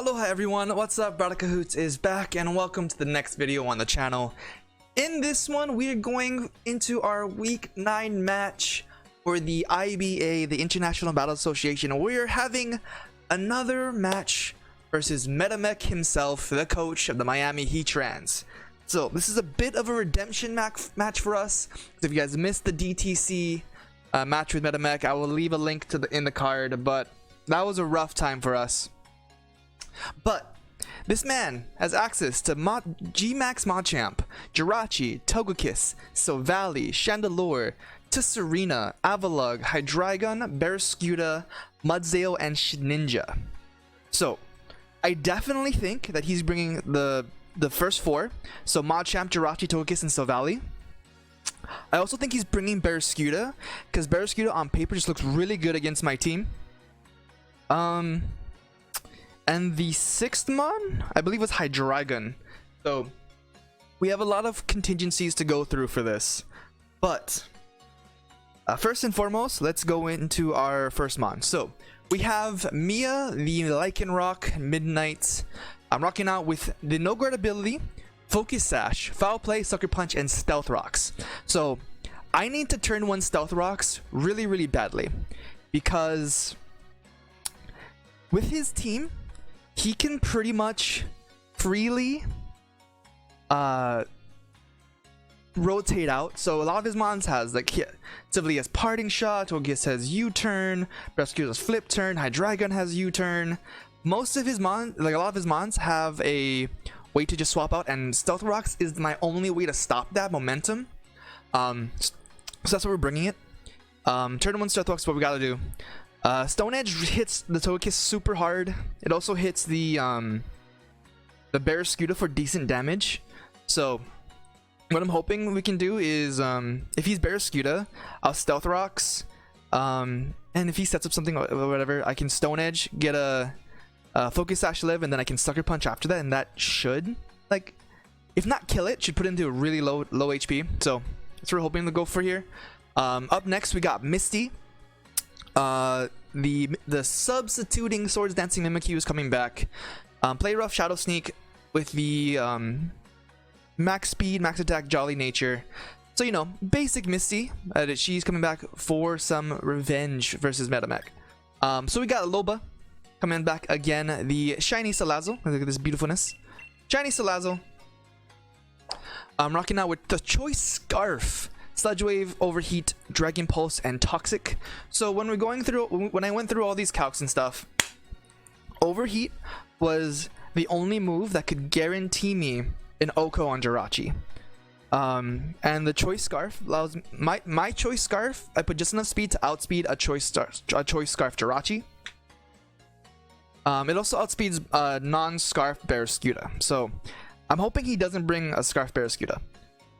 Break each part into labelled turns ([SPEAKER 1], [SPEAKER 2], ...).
[SPEAKER 1] Aloha everyone, what's up? Braddah Kahuutz is back and welcome to the next video on the channel. In this one, we are going into our week 9 match for the IBA, the International Battle Association. We're having another match versus Metamech himself, the coach of the Maimi Heatrans. So this is a bit of a redemption match for us. If you guys missed the DTC match with Metamech, I will leave a link to in the card, but that was a rough time for us. But this man has access to G-Max Machamp, Jirachi, Togekiss, Silvally, Chandelure, Tisserina, Avalugg, Hydreigon, Barraskewda, Mudsdale, and Shedinja. So I definitely think that he's bringing the first four. So Machamp, Jirachi, Togekiss, and Silvally. I also think he's bringing Barraskewda because Barraskewda on paper just looks really good against my team. And the sixth mon, I believe, was Hydreigon. So we have a lot of contingencies to go through for this. But first and foremost, let's go into our first mon. So we have Mia, the Lycanroc Midnight. I'm rocking out with the No Guard ability, Focus Sash, Foul Play, Sucker Punch, and Stealth Rocks. So I need to turn one Stealth Rocks really, really badly. Because with his team, he can pretty much freely rotate out. So a lot of his mons has like Silvally has Parting Shot, Togekiss has U-turn, Barraskewda has Flip Turn, Hydreigon has U-turn. Most of his mons, like a lot of his mons, have a way to just swap out, and Stealth Rocks is my only way to stop that momentum. So that's what we're bringing it. Turn one Stealth Rocks, what we gotta do. Stone Edge hits the Togekiss super hard. It also hits the Barraskewda for decent damage. So what I'm hoping we can do is if he's Barraskewda, I'll Stealth Rocks, and if he sets up something or whatever, I can Stone Edge, get a Focus Sash live, and then I can Sucker Punch after that, and that should, like, if not kill it, should put it into a really low HP. So that's what we're hoping to go for here. Up next we got Misty. The substituting Swords Dancing Mimikyu is coming back. Play Rough, Shadow Sneak with the max speed, max attack, jolly nature. So, you know, basic Misty. She's coming back for some revenge versus Metamech. So we got Loba coming back again. The Shiny Salazzle. Look at this beautifulness. Shiny Salazzle. I'm rocking out with the Choice Scarf, Sludge Wave, Overheat, Dragon Pulse, and Toxic. So when I went through all these calcs and stuff, Overheat was the only move that could guarantee me an Oko on Jirachi. And the Choice Scarf allows my Choice Scarf. I put just enough speed to outspeed a Choice Scarf Jirachi. It also outspeeds non-Scarf Barraskewda. So I'm hoping he doesn't bring a Scarf Barraskewda.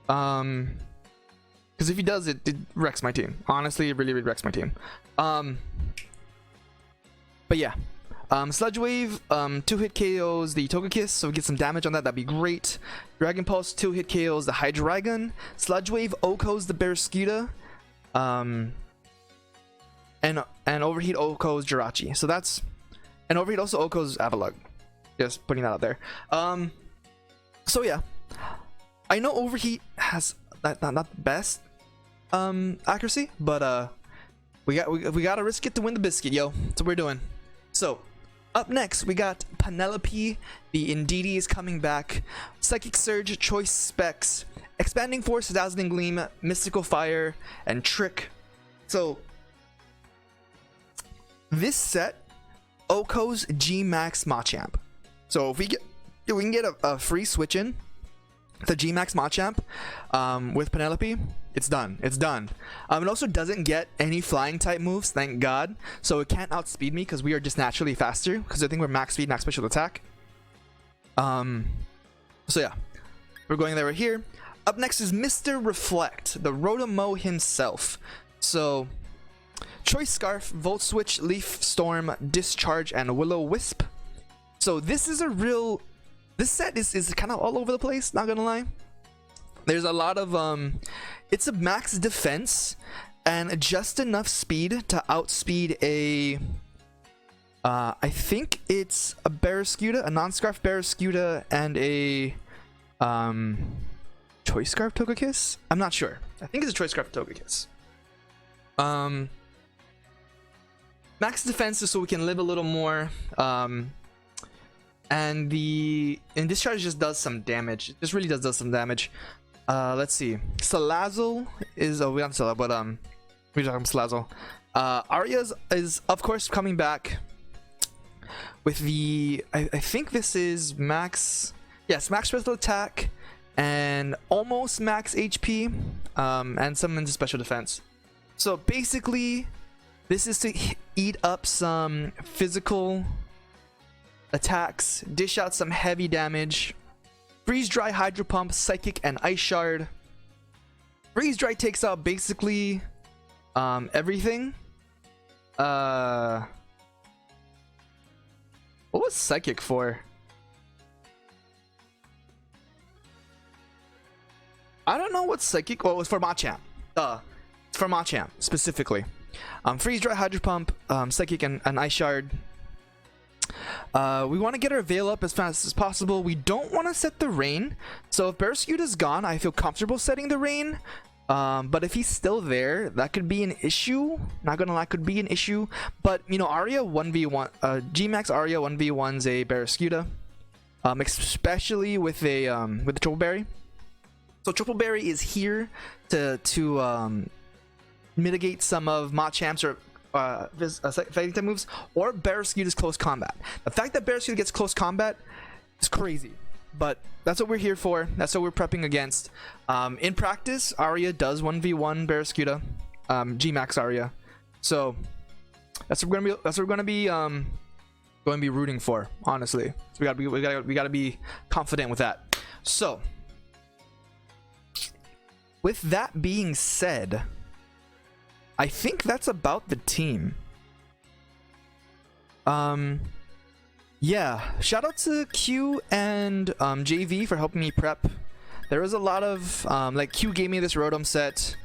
[SPEAKER 1] Because if he does, it wrecks my team. Honestly, it really, really wrecks my team. But yeah. Sludge Wave, 2-hit KOs the Togekiss, so we get some damage on that. That'd be great. Dragon Pulse, 2-hit KOs the Hydreigon. Sludge Wave Okos the Barraskewda. And Overheat Okos Jirachi. So that's... And Overheat also Okos Avalugg. Just putting that out there. So yeah. I know Overheat has... not the best accuracy, but we gotta risk it to win the biscuit, yo. That's what we're doing. So up next we got Penelope. The Indeedee is coming back. Psychic Surge, Choice Specs, Expanding Force, Dazzling Gleam, Mystical Fire, and Trick. So this set Oko's G-Max Machamp. So if we can get a free switch in the G-Max Machamp with Penelope, it's done. It's done. It also doesn't get any flying type moves, thank God. So it can't outspeed me because we are just naturally faster. Because I think we're max speed, max special attack. So yeah, we're going there right here. Up next is Mr. Reflect, the Rotomo himself. So Choice Scarf, Volt Switch, Leaf Storm, Discharge, and Will-O-Wisp. So this is a real... This set is kind of all over the place, not gonna lie. There's a lot of it's a max defense and just enough speed to outspeed a I think it's a Barraskewda, a non-scarf Barraskewda, and a choice scarf Togekiss. I'm not sure. I think it's a choice scarf Togekiss. Max defense is so we can live a little more. And discharge just does some damage. It just really does some damage. Let's see. Salazzle is we don't Salazzle, but we're talking Salazzle. Arya is of course coming back with the I think this is max, yes, max special attack and almost max HP, and some into special defense. So basically this is to eat up some physical attacks, dish out some heavy damage. Freeze Dry, Hydro Pump, Psychic, and Ice Shard. Freeze Dry takes out basically everything. What was Psychic for? I don't know what Psychic. Well, it was for Machamp. It's for Machamp specifically. Freeze Dry, Hydro Pump, Psychic, and Ice Shard. We want to get our Veil up as fast as possible. We don't want to set the Rain. So if Barraskewda's gone, I feel comfortable setting the Rain. But if he's still there, that could be an issue. Not gonna lie, could be an issue. But you know, Arya 1v1, Gmax Arya 1v1's a Barraskewda, especially with the Triple Berry. So Triple Berry is here to mitigate some of Machamp's or fighting type moves, or Barraskewda's close combat. The fact that Barraskewda gets close combat is crazy, but that's what we're here for. That's what we're prepping against. In practice, Arya does 1v1 Barraskewda, Gmax Arya. So that's what we're gonna be rooting for. Honestly, so we gotta be confident with that. So with that being said, I think that's about the team. Yeah, shout out to Q and JV for helping me prep. There was a lot of like Q gave me this Rotom set,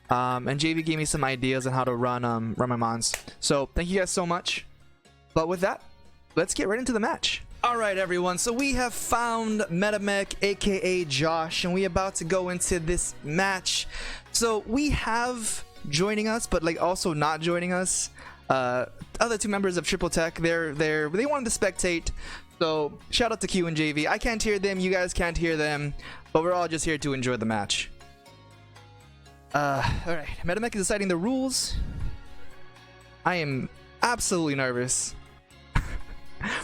[SPEAKER 1] and JV gave me some ideas on how to run my mons. So thank you guys so much. But with that, let's get right into the match. Alright everyone, so we have found MetaMech aka Josh, and we about to go into this match. So we have joining us, but like also not joining us, other two members of Triple Tech. They wanted to spectate, so shout out to Q and JV. I can't hear them, you guys can't hear them, but we're all just here to enjoy the match. Alright, MetaMech is deciding the rules. I am absolutely nervous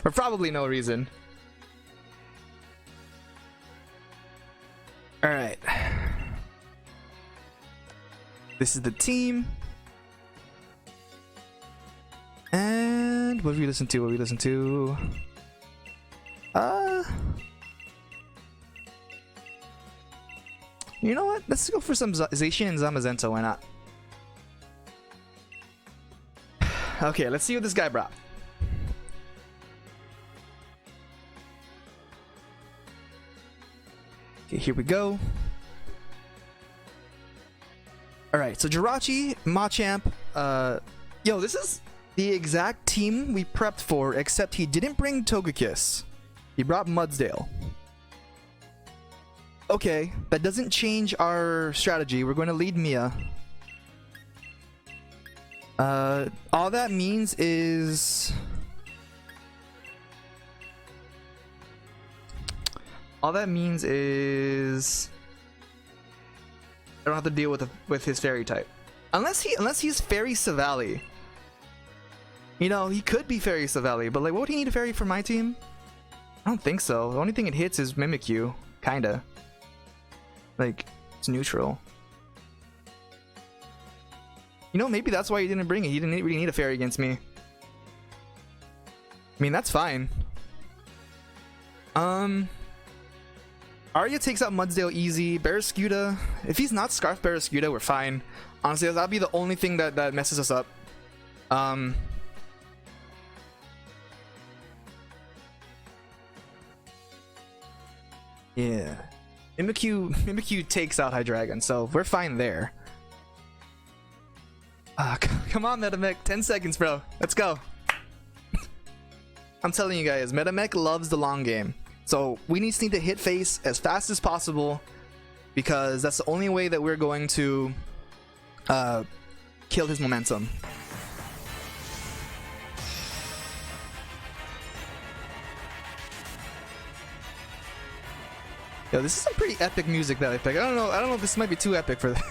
[SPEAKER 1] for probably no reason. Alright, this is the team. And what did we listen to? You know what? Let's go for some Zacian and Zamazenta, why not? Okay, let's see what this guy brought. Okay, here we go. Alright, so Jirachi, Machamp, yo, this is the exact team we prepped for, except he didn't bring Togekiss. He brought Mudsdale. Okay, that doesn't change our strategy. We're going to lead Mia. All that means is... I don't have to deal with his fairy type, unless he's Fairy Savali. You know, he could be Fairy Savali, but like, what would he need a fairy for my team? I don't think so. The only thing it hits is Mimikyu, kinda. Like, it's neutral. You know, maybe that's why he didn't bring it. He didn't really need a fairy against me. I mean, that's fine. Arya takes out Mudsdale easy. Barraskewda, if he's not Scarf Barraskewda, we're fine. Honestly, that'll be the only thing that messes us up. Yeah. Mimikyu takes out Hydreigon, so we're fine there. Come on, MetaMech. 10 seconds, bro. Let's go. I'm telling you guys, MetaMech loves the long game. So we need to hit face as fast as possible, because that's the only way that we're going to kill his momentum. Yo, this is some pretty epic music that I picked. I don't know if this might be too epic for that.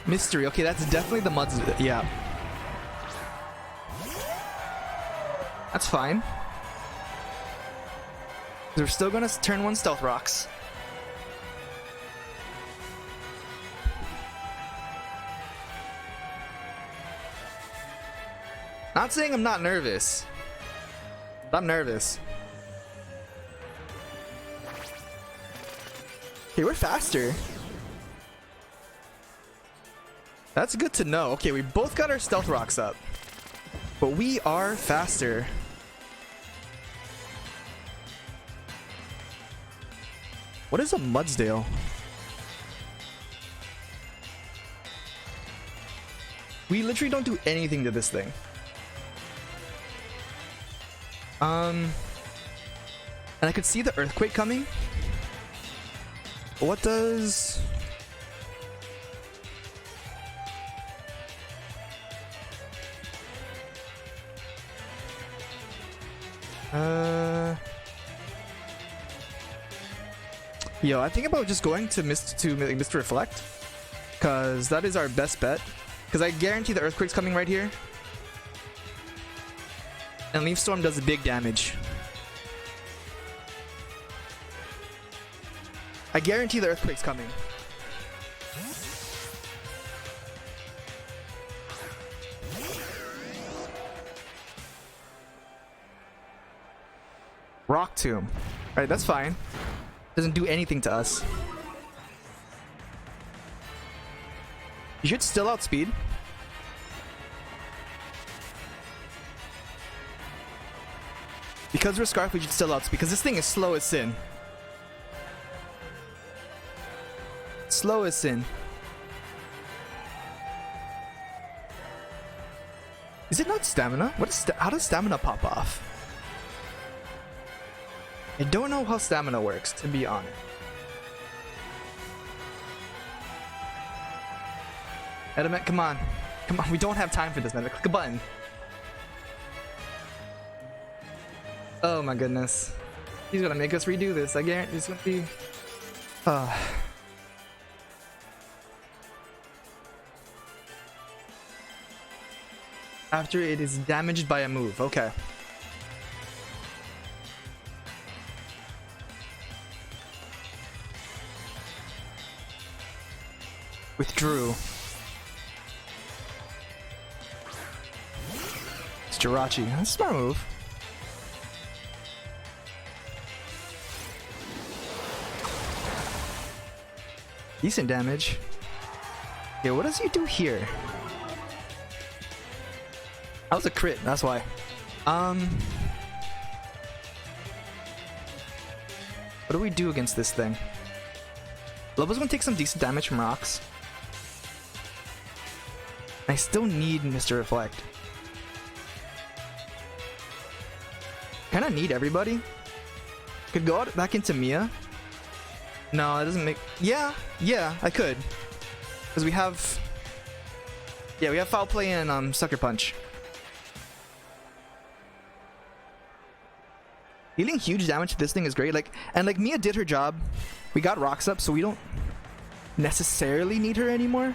[SPEAKER 1] Mystery. Okay, that's definitely the muds. Yeah. That's fine. We're still gonna turn 1 stealth rocks. Not saying I'm not nervous. I'm nervous. Okay, we're faster. That's good to know. Okay, we both got our stealth rocks up, but we are faster. What is a Mudsdale? We literally don't do anything to this thing. And I could see the earthquake coming. What does... Yo, I think about just going to Mr. Reflect, because that is our best bet. Because I guarantee the earthquake's coming right here. And Leaf Storm does big damage. I guarantee the earthquake's coming. Rock Tomb. Alright, that's fine. Doesn't do anything to us. You should still outspeed. Because we're Scarf, we should still outspeed, because this thing is slow as sin. Slow as sin. Is it not stamina? What is how does stamina pop off? I don't know how stamina works, to be honest. Edamet, come on. Come on, we don't have time for this, man. Click a button. Oh my goodness. He's gonna make us redo this. I guarantee it's gonna be... After it is damaged by a move. Okay. Withdrew. It's Jirachi. That's a smart move. Decent damage. Yeah, what does he do here? That was a crit, that's why. What do we do against this thing? Lobo's gonna take some decent damage from rocks. I still need Mr. Reflect. Kinda need everybody. Could go out back into Mia. No, it doesn't make... Yeah, I could. Because we have... Yeah, we have Foul Play and Sucker Punch. Dealing huge damage to this thing is great. And Mia did her job. We got rocks up, so we don't necessarily need her anymore.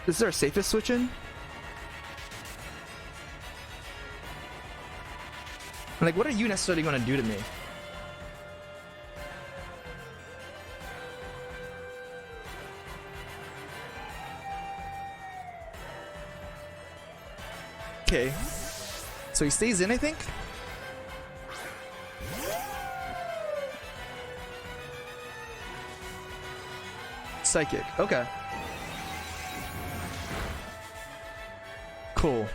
[SPEAKER 1] This is our safest switch in. What are you necessarily going to do to me? Okay. So he stays in, I think? Psychic. Okay. Cool.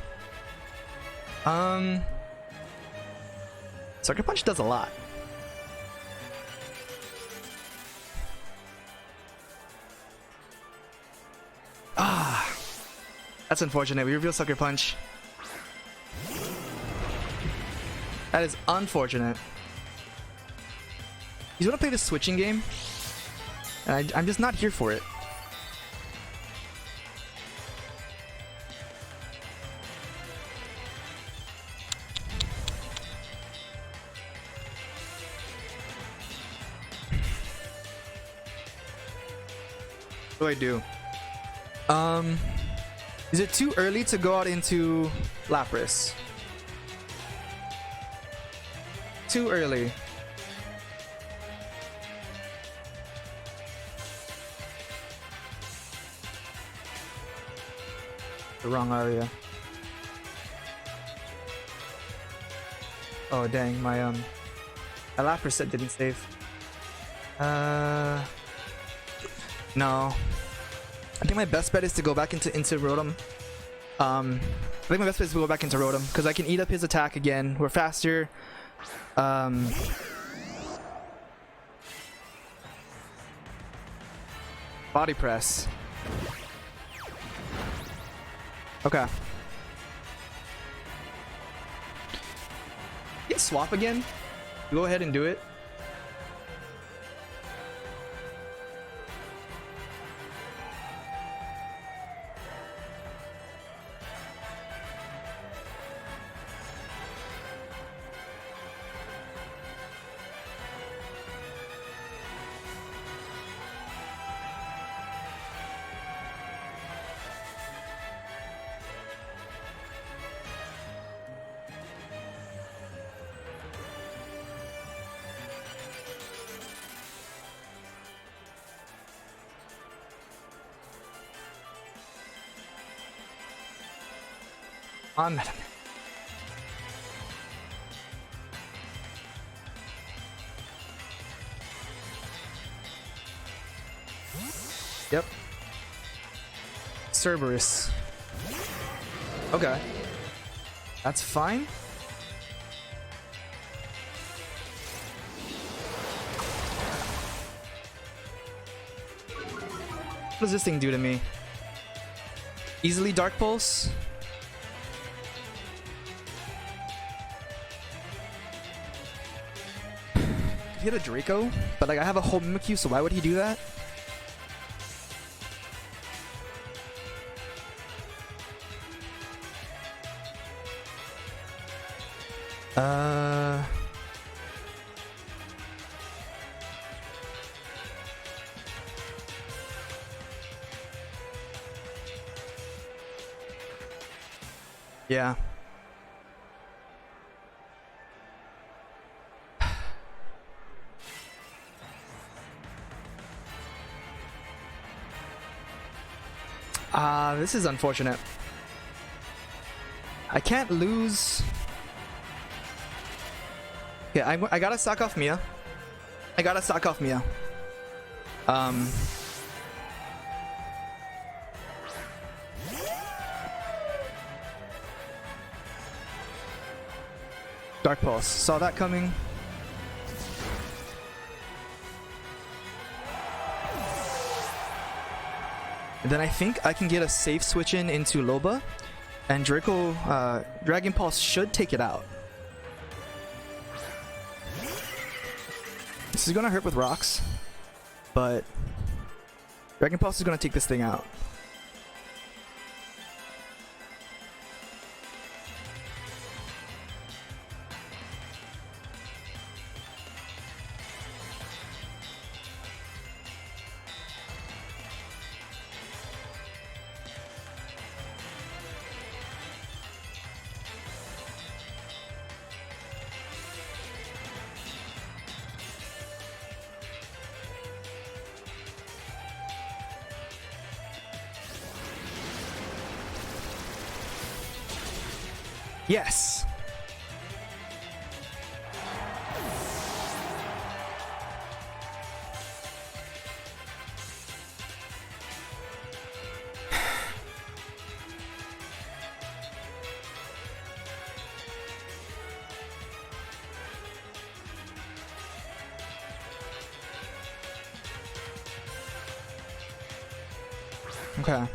[SPEAKER 1] Sucker Punch does a lot. That's unfortunate. We reveal Sucker Punch. That is unfortunate. He's gonna play this switching game, and I'm just not here for it. What do I do? Is it too early to go out into Lapras? Too early. The wrong area. Oh dang, my Lapras set didn't save. No. I think my best bet is to go back into Rotom. I think my best bet is to go back into Rotom because I can eat up his attack again. We're faster. Body press. Okay. Get swap again. Go ahead and do it. On Meta. Yep. Cerberus. Okay. That's fine. What does this thing do to me? Easily Dark Pulse? Hit a Draco, but like I have a whole Mimikyu, so why would he do that? Yeah. This is unfortunate. I can't lose. Yeah, I gotta sack off Mia. I gotta sack off Mia. Dark Pulse. Saw that coming. And then I think I can get a safe switch into Loba, and Draco Dragon Pulse should take it out. This is gonna hurt with rocks, but Dragon Pulse is gonna take this thing out. Yes. Okay.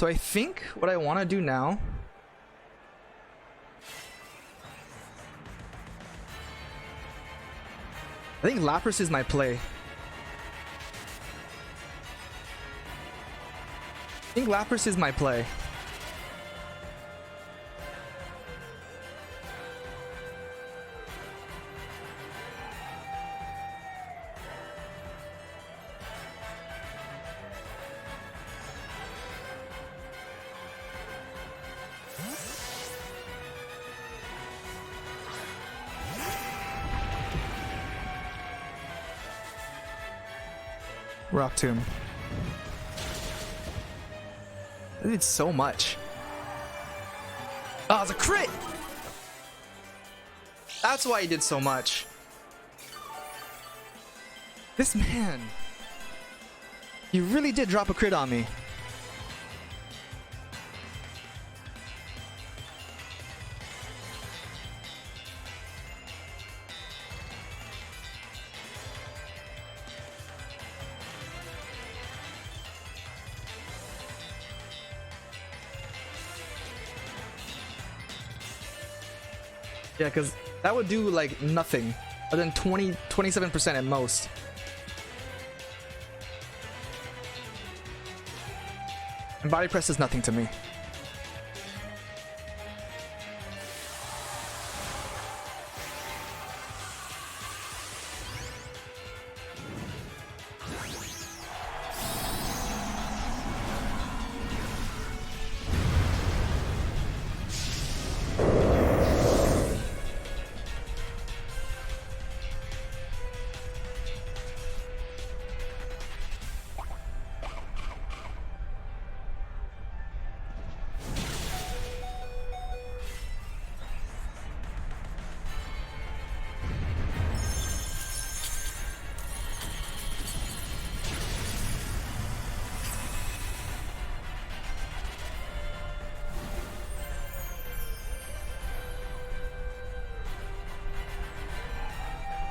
[SPEAKER 1] So I think what I want to do now, I think Lapras is my play. I think Lapras is my play. Rock Tomb. I did so much. Oh, it's a crit! That's why he did so much. This man. He really did drop a crit on me. Yeah, because that would do like nothing other than 27% at most. And body press is nothing to me.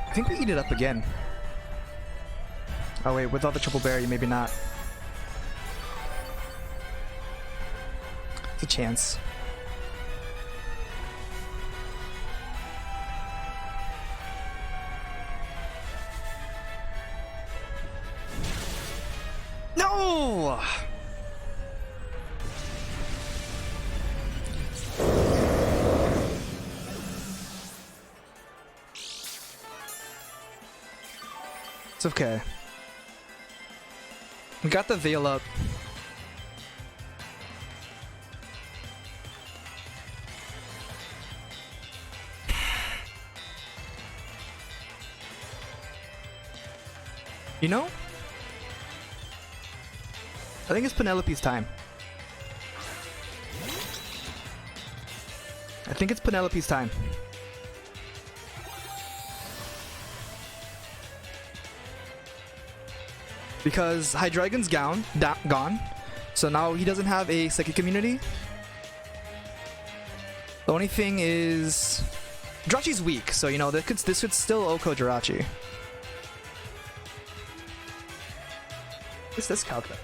[SPEAKER 1] I think we eat it up again. Oh wait, without the triple berry, maybe not. It's a chance. No! It's okay. We got the veil up. You know? I think it's Penelope's time. I think it's Penelope's time. Because Hydreigon's gone, so now he doesn't have a psychic immunity. The only thing is, Jirachi's weak, so you know this could still Oko Jirachi. What's this calculator?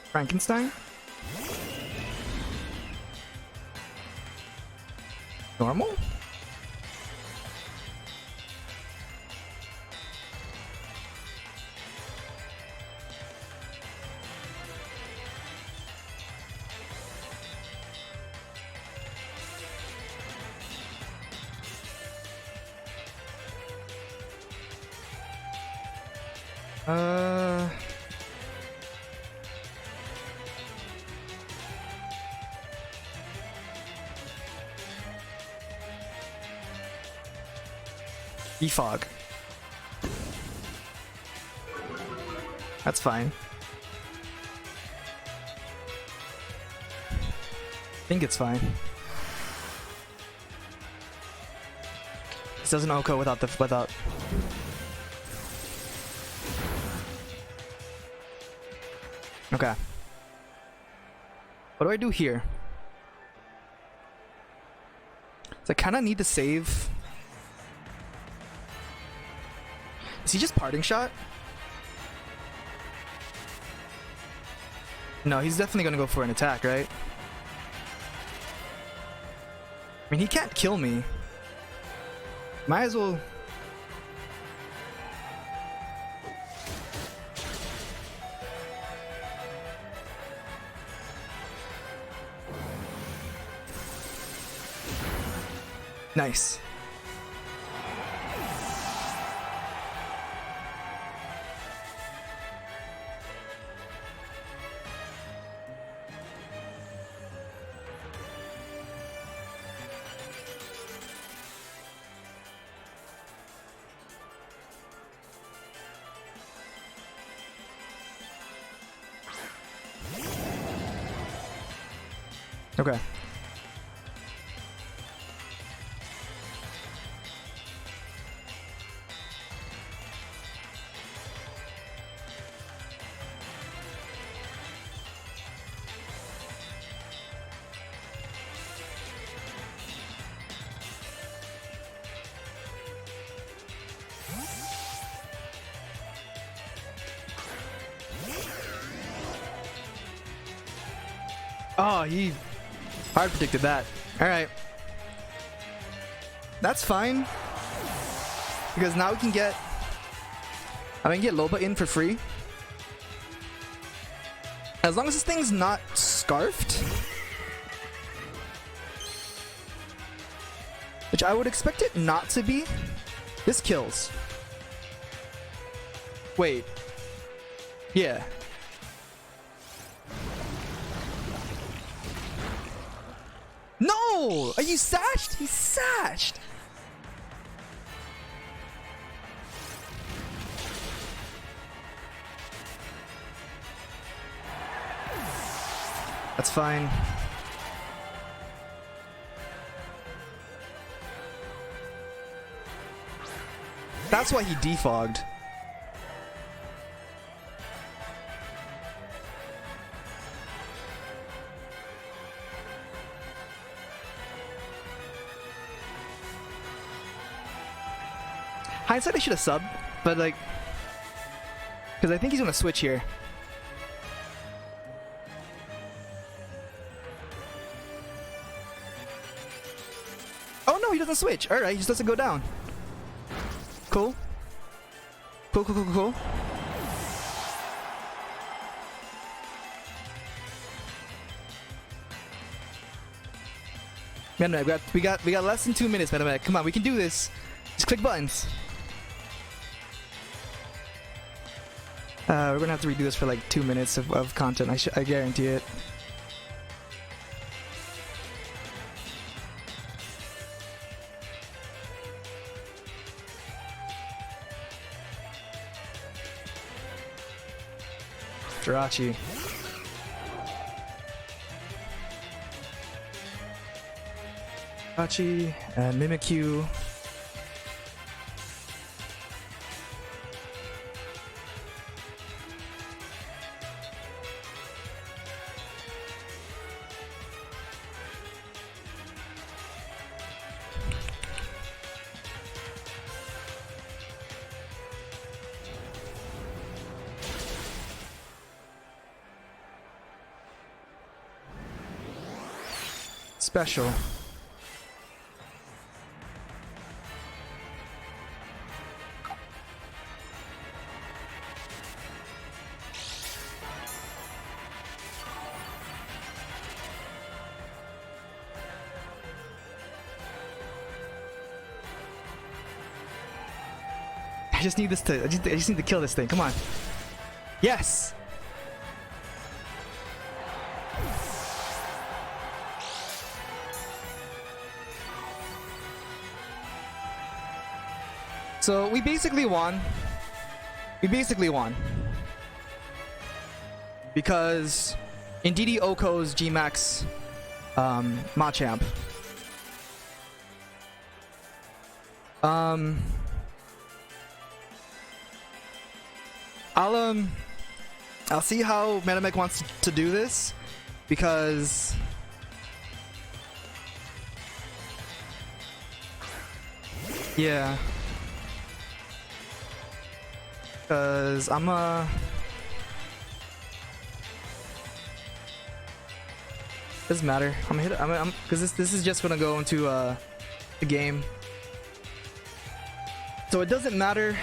[SPEAKER 1] Frankenstein? Normal? Defog. That's fine. I think it's fine. This doesn't OHKO without. Okay. What do I do here? So I kind of need to save. Is he just parting shot? No, he's definitely gonna go for an attack, right? I mean, he can't kill me. Might as well. Nice. Okay. Oh, he hard predicted that. All right. That's fine. Because now we can get... I can get Loba in for free. As long as this thing's not scarfed. Which I would expect it not to be. This kills. Wait. Yeah. No! Are you sashed? He's sashed! That's fine. That's why he defogged. Hindsight, I should have subbed, but like, because I think he's gonna switch here. Oh no, he doesn't switch. All right, he just doesn't go down. Cool. Cool, cool, cool, cool, cool. Man, we got less than 2 minutes, man. Come on, we can do this. Just click buttons. We're gonna have to redo this for like 2 minutes of content. I guarantee it. Jirachi. Jirachi and Mimikyu. Special. I just need this to. I just need to kill this thing. Come on. Yes. So we basically won. We basically won. Because Indeedee Oko's Gmax Machamp. I'll see how MetaMech wants to do this, because yeah, because doesn't matter. I'm hit. I'm because this is just gonna go into the game, so it doesn't matter.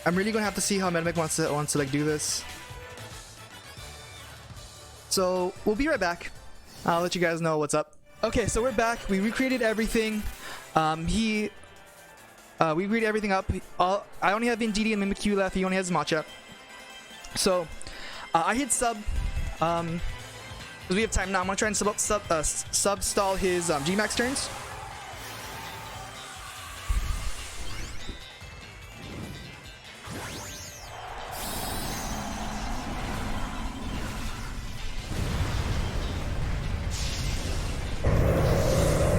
[SPEAKER 1] I'm really gonna have to see how MetaMech wants to like do this. So we'll be right back. I'll let you guys know what's up. Okay, so we're back. We recreated everything. We recreated everything up. I only have Indeedee and Mimikyu left. He only has Matcha. So I hit sub. Because we have time now. I'm gonna try and sub stall his Gmax turns.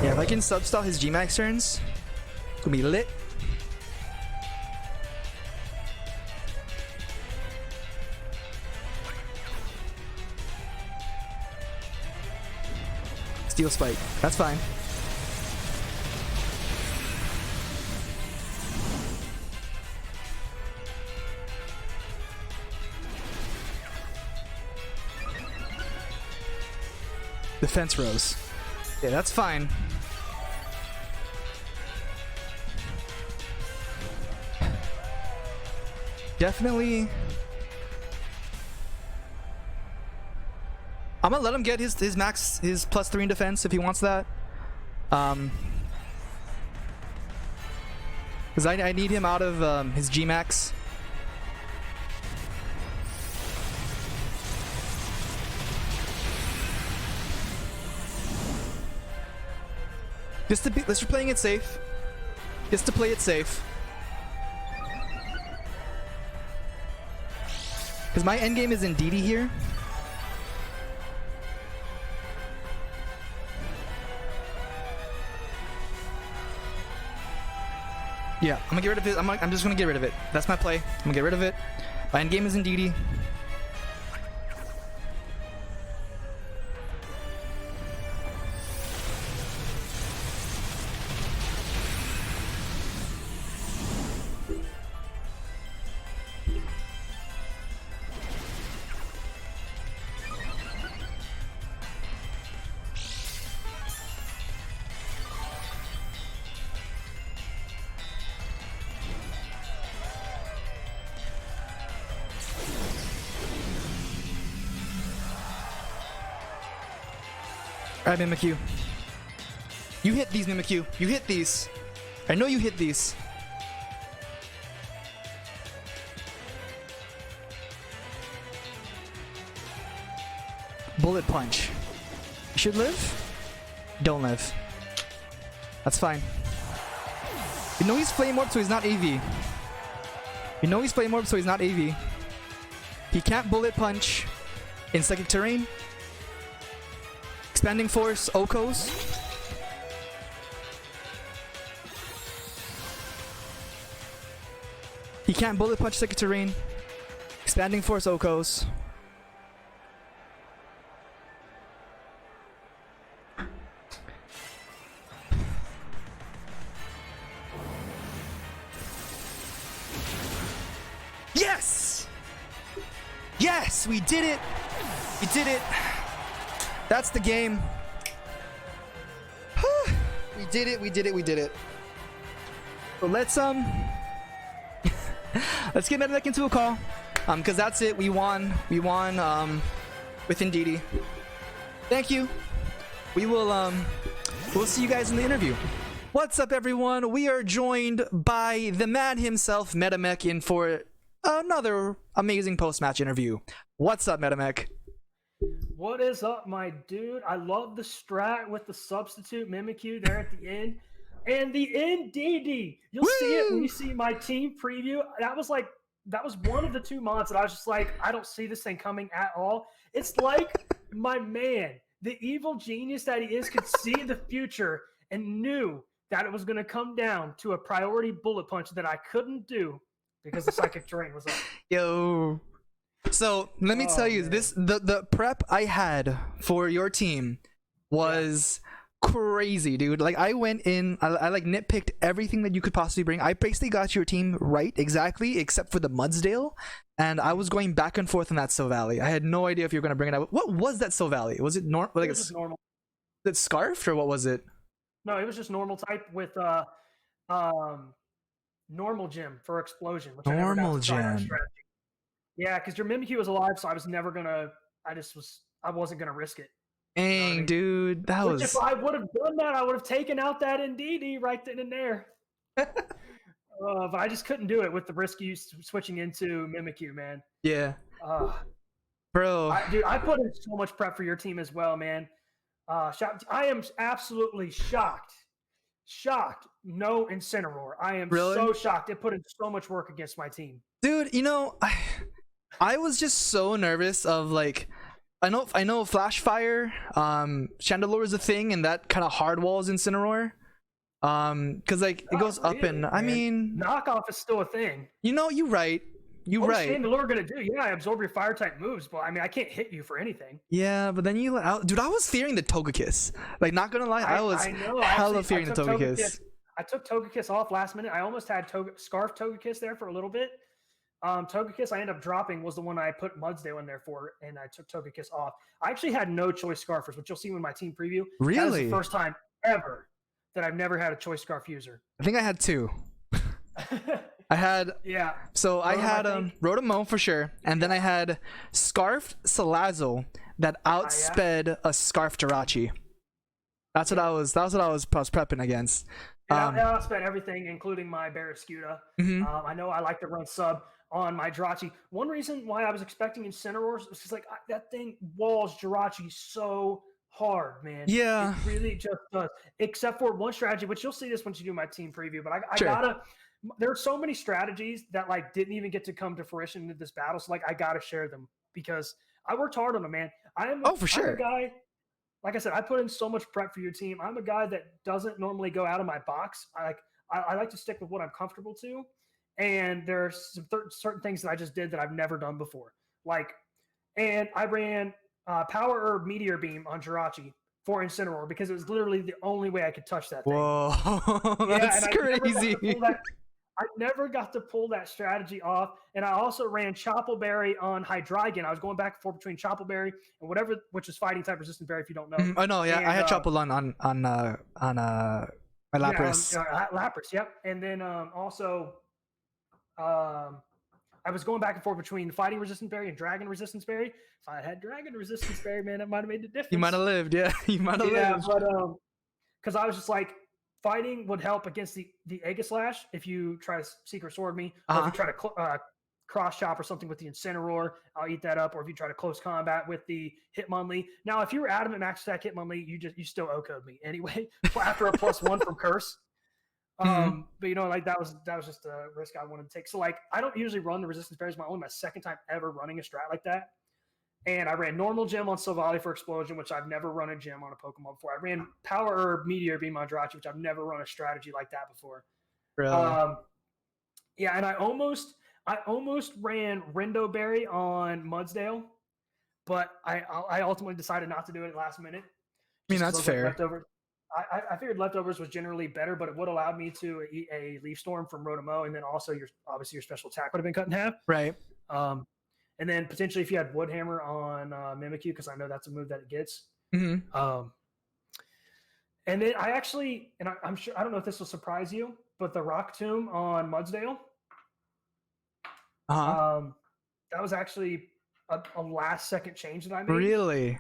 [SPEAKER 1] Yeah, if I can substall his Gmax turns, it's gonna be lit. Steel Spike, that's fine. Defense Rose. Yeah, that's fine. Definitely. I'm gonna let him get his max, his +3 in defense if he wants that. Because I need him out of his Gmax. Let's just playing it safe. Just to play it safe. Because my endgame is Indeedee here. Yeah, I'm gonna get rid of it. I'm just gonna get rid of it. That's my play. I'm gonna get rid of it. My endgame is Indeedee. Alright, Mimikyu. You hit these, Mimikyu. You hit these. I know you hit these. Bullet Punch. You should live? Don't live. That's fine. You know he's Flame Orb, so he's not AV. You know he's Flame Orb, so he's not AV. He can't Bullet Punch in Psychic Terrain. Expanding Force, Okos. He can't Bullet Punch Psychic Terrain. Expanding Force, Okos. Yes! Yes! We did it! We did it! That's the game. We did it, we did it, we did it. So let's let's get MetaMech into a call. Because that's it. We won. We won with Indeedee. Thank you. We will we'll see you guys in the interview. What's up, everyone? We are joined by the man himself, Metamech, in for another amazing post-match interview. What's up, Metamech?
[SPEAKER 2] What is up, my dude? I love the strat with the substitute Mimikyu there at the end. And the Indeedee. You'll see it when you see my team preview. That was one of the 2 mods that I was just like, I don't see this thing coming at all. It's like my man, the evil genius that he is, could see the future and knew that it was going to come down to a priority bullet punch that I couldn't do because the psychic terrain was up.
[SPEAKER 1] Yo. So let me tell you, the prep I had for your team was crazy, dude. Like, I went in, I like nitpicked everything that you could possibly bring. I basically got your team right exactly, except for the Mudsdale, and I was going back and forth on that Silvally. I had no idea if you were going to bring it out. What was that Silvally? Was it normal? Like,
[SPEAKER 2] it was just normal.
[SPEAKER 1] Was it scarfed or what was it?
[SPEAKER 2] No, it was just normal type with normal gym for explosion. Which
[SPEAKER 1] Normal gym.
[SPEAKER 2] Yeah, because your Mimikyu was alive, so I was never gonna. I wasn't gonna risk it.
[SPEAKER 1] Dang, you know what I mean? Dude, that was.
[SPEAKER 2] If I would have done that, I would have taken out that Indeedee right then and there. But I just couldn't do it with the risky switching into Mimikyu, man.
[SPEAKER 1] Yeah. Bro.
[SPEAKER 2] Dude, I put in so much prep for your team as well, man. I am absolutely shocked. No Incineroar. I am so shocked. It put in so much work against my team.
[SPEAKER 1] Dude, you know, I was just so nervous of, like, I know Flash Fire, Chandelure is a thing, and that kind of hard walls Incineroar. Cause like it goes up and I mean
[SPEAKER 2] knockoff is still a thing.
[SPEAKER 1] You know, you're right.
[SPEAKER 2] What's Chandelure gonna do? Yeah, I absorb your fire type moves, but I mean I can't hit you for anything.
[SPEAKER 1] Yeah, but then dude, I was fearing the Togekiss. Like, not gonna lie, I was hella fearing the Togekiss.
[SPEAKER 2] I took Togekiss off last minute. I almost had Scarf Togekiss there for a little bit. Togekiss I ended up dropping was the one I put Mudsdale in there for, and I took Togekiss off. I actually had no choice Scarfers, which you'll see in my team preview.
[SPEAKER 1] Really?
[SPEAKER 2] That was the first time ever that I've never had a choice Scarf user.
[SPEAKER 1] I think I had 2. I had So I had Rotom for sure, and then I had Scarf Salazzle that outsped a Scarf Jirachi. That's what I was prepping against.
[SPEAKER 2] I outsped everything, including my Barraskewda. I know I like to run sub on my Jirachi. One reason why I was expecting Incineroar was because that thing walls Jirachi so hard, man.
[SPEAKER 1] Yeah,
[SPEAKER 2] it really just does. Except for one strategy, which you'll see this once you do my team preview. But I gotta. There are so many strategies that like didn't even get to come to fruition in this battle. So like I gotta share them because I worked hard on them, man. For sure. I'm a guy. Like I said, I put in so much prep for your team. I'm a guy that doesn't normally go out of my box. I like to stick with what I'm comfortable to. And there are some certain things that I just did that I've never done before. And I ran Power Herb Meteor Beam on Jirachi for Incineroar because it was literally the only way I could touch that thing.
[SPEAKER 1] Whoa, that's crazy.
[SPEAKER 2] I never got to pull that strategy off. And I also ran Choppleberry on Hydreigon. I was going back and forth between Choppleberry and whatever, which is fighting type resistant berry, if you don't know.
[SPEAKER 1] Oh, no, yeah. And, I had Chopple on my Lapras.
[SPEAKER 2] Lapras, yep. And then also, I was going back and forth between fighting resistant berry and dragon resistance berry. If I had dragon resistance berry, man, it might have made the difference.
[SPEAKER 1] You might have lived, yeah. You might have lived.
[SPEAKER 2] Yeah, but because I was just like, fighting would help against the Aegislash if you try to Secret Sword me, or if you try to cross chop or something with the Incineroar, I'll eat that up. Or if you try to close combat with the Hitmonlee. Now, if you were adamant max attack Hitmonlee, you still O-code me anyway after a +1 from Curse. But you know, like that was just a risk I wanted to take. So like, I don't usually run the resistance berries. Only my second time ever running a strat like that. And I ran normal gym on Silvally for explosion, which I've never run a gym on a Pokemon before. I ran Power Herb Meteor Beam on Jirachi, which I've never run a strategy like that before.
[SPEAKER 1] Really?
[SPEAKER 2] Yeah, and I almost ran Rindo Berry on Mudsdale, but I ultimately decided not to do it at last minute.
[SPEAKER 1] I mean, that's fair.
[SPEAKER 2] I figured leftovers was generally better, but it would allow me to eat a Leaf Storm from Rotom, and then also obviously your special attack would have been cut in half.
[SPEAKER 1] Right.
[SPEAKER 2] And then potentially if you had Wood Hammer on Mimikyu, because I know that's a move that it gets. And then I actually, and I'm sure, I don't know if this will surprise you, but the Rock Tomb on Mudsdale. was actually a last second change that I made.
[SPEAKER 1] Really?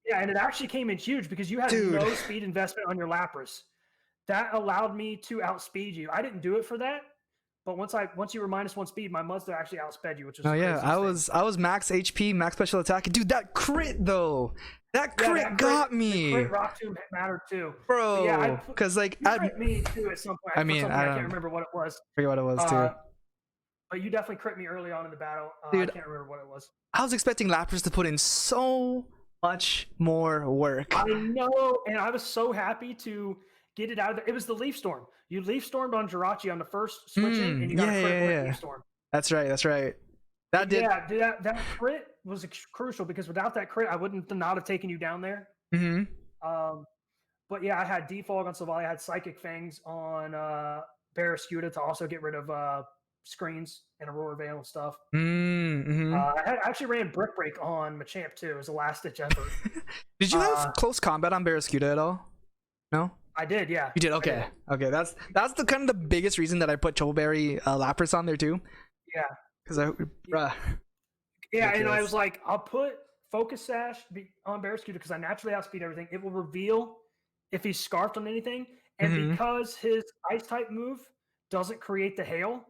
[SPEAKER 2] Yeah, and it actually came in huge because you had no speed investment on your Lapras. That allowed me to outspeed you. I didn't do it for that, but once you were -1 speed, my Muzda actually outsped you, which was
[SPEAKER 1] I was max HP, max special attack. Dude, that crit though. That crit got me.
[SPEAKER 2] The crit rock tomb mattered too,
[SPEAKER 1] bro. Because like
[SPEAKER 2] you crit me too at some point.
[SPEAKER 1] I mean,
[SPEAKER 2] I can't remember what it was.
[SPEAKER 1] I forget what it was too.
[SPEAKER 2] But you definitely crit me early on in the battle.
[SPEAKER 1] Dude,
[SPEAKER 2] I can't remember what it was.
[SPEAKER 1] I was expecting Lapras to put in so much more work.
[SPEAKER 2] I know, and I was so happy to get it out of there. It was the Leaf Storm. You Leaf Stormed on Jirachi on the first switching, and you got a crit Leaf Storm.
[SPEAKER 1] That's right.
[SPEAKER 2] That crit was crucial because without that crit, I wouldn't not have taken you down there. But yeah, I had Defog on Savali. I had Psychic Fangs on Barraskewda to also get rid of screens and Aurora Veil and stuff. I actually ran Brick Break on Machamp too. It was a last ditch effort.
[SPEAKER 1] Did you have close combat on Barraskewda at all? No.
[SPEAKER 2] I did, yeah.
[SPEAKER 1] You did, okay. Okay, that's the kind of the biggest reason that I put Trollberry Lapras on there too.
[SPEAKER 2] Yeah.
[SPEAKER 1] Because
[SPEAKER 2] and I was like, I'll put Focus Sash on Barraskewda because I naturally outspeed everything. It will reveal if he's scarfed on anything, and because his Ice type move doesn't create the hail,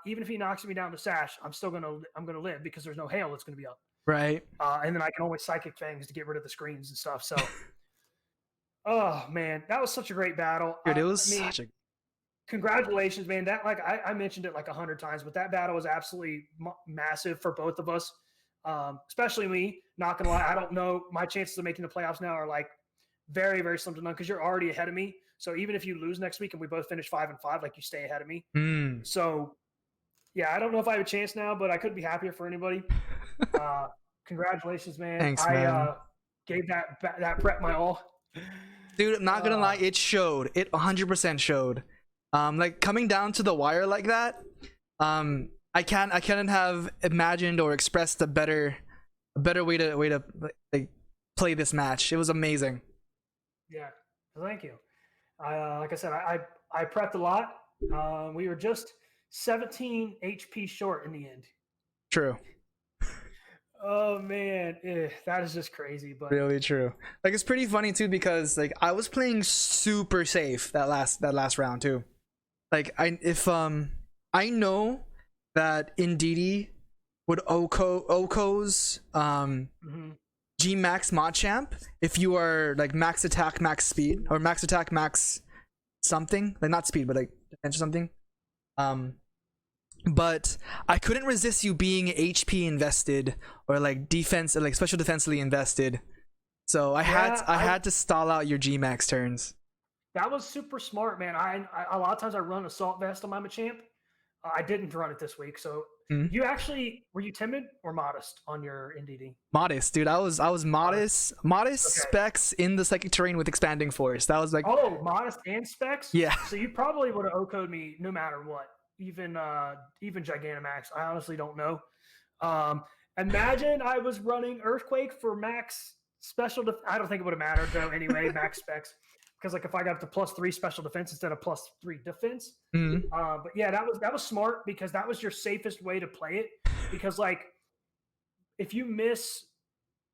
[SPEAKER 2] even if he knocks me down to Sash, I'm gonna live because there's no hail that's gonna be up.
[SPEAKER 1] Right.
[SPEAKER 2] And then I can always Psychic Fangs to get rid of the screens and stuff. So, oh man, that was such a great battle.
[SPEAKER 1] Dude, it was such a.
[SPEAKER 2] Congratulations, man. That I mentioned it like 100 times, but that battle was absolutely massive for both of us. Especially me. Not gonna lie, I don't know. My chances of making the playoffs now are like very, very slim to none because you're already ahead of me. So even if you lose next week and we both finish 5-5, like you stay ahead of me. So yeah, I don't know if I have a chance now, but I couldn't be happier for anybody. Congratulations, man.
[SPEAKER 1] Thanks, man.
[SPEAKER 2] I gave that prep my all.
[SPEAKER 1] Dude, I'm not gonna lie, it showed. It 100% showed. Like coming down to the wire like that, I couldn't have imagined or expressed a better way to like play this match. It was amazing.
[SPEAKER 2] Yeah, thank you. Like I said, I prepped a lot. We were just 17 HP short in the end.
[SPEAKER 1] True.
[SPEAKER 2] Oh man, that is just crazy, but
[SPEAKER 1] really true. Like it's pretty funny too because like I was playing super safe that last round too. Like I know that Indeedee would Oko's G Max Machamp if you are like max attack, max speed, or max attack, max something, like not speed but like defense or something. But I couldn't resist you being HP invested or like defense, like special defensively invested. So I had to stall out your G Max turns.
[SPEAKER 2] That was super smart, man. I a lot of times I run Assault Vest on my Machamp. I didn't run it this week, so you actually were you timid or modest on your Indeedee?
[SPEAKER 1] Modest, dude. I was modest. Modest specs in the psychic terrain with expanding force. That was like
[SPEAKER 2] modest and specs.
[SPEAKER 1] Yeah.
[SPEAKER 2] So you probably would have OHKO'd me no matter what. Even Gigantamax. I honestly don't know. Imagine I was running Earthquake for max special. I don't think it would have mattered though. Anyway, max specs. Because like if I got up to +3 special defense instead of +3 defense, but yeah, that was smart because that was your safest way to play it. Because like if you miss,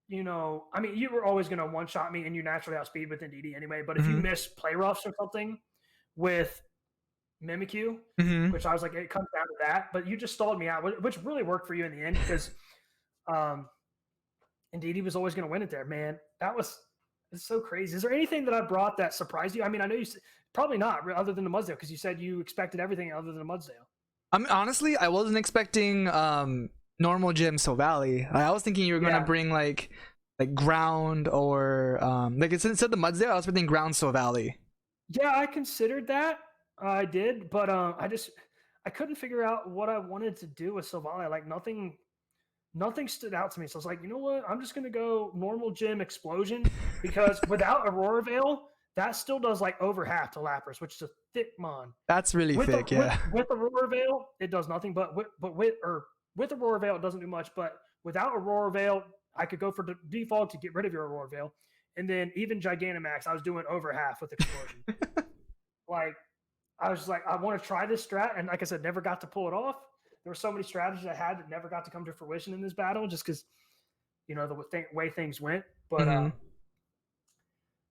[SPEAKER 2] you were always gonna one-shot me and you naturally outspeed with Indeedee anyway. But if you miss play roughs or something with Mimikyu, which I was like, it comes down to that. But you just stalled me out, which really worked for you in the end because Indeedee was always gonna win it there, man. It's so crazy. Is there anything that I brought that surprised you? I mean, I know you probably not, other than the Mudsdale, because you said you expected everything other than the Mudsdale.
[SPEAKER 1] I mean, honestly, I wasn't expecting normal gym Silvally. I was thinking you were gonna bring like ground or like instead of the Mudsdale, I was expecting ground Silvally.
[SPEAKER 2] Yeah, I considered that. I did, but I couldn't figure out what I wanted to do with Silvally. Like nothing stood out to me. So I was like, you know what? I'm just going to go normal gym Explosion because without Aurora Veil, that still does like over half to Lapras, which is a thick mon.
[SPEAKER 1] That's really thick, yeah.
[SPEAKER 2] With Aurora Veil, it does nothing, but with Aurora Veil, it doesn't do much. But without Aurora Veil, I could go for the default to get rid of your Aurora Veil. And then even Gigantamax, I was doing over half with Explosion. Like, I was just like, I want to try this strat. And like I said, never got to pull it off. there were so many strategies I had that never got to come to fruition in this battle, just because the way things went. But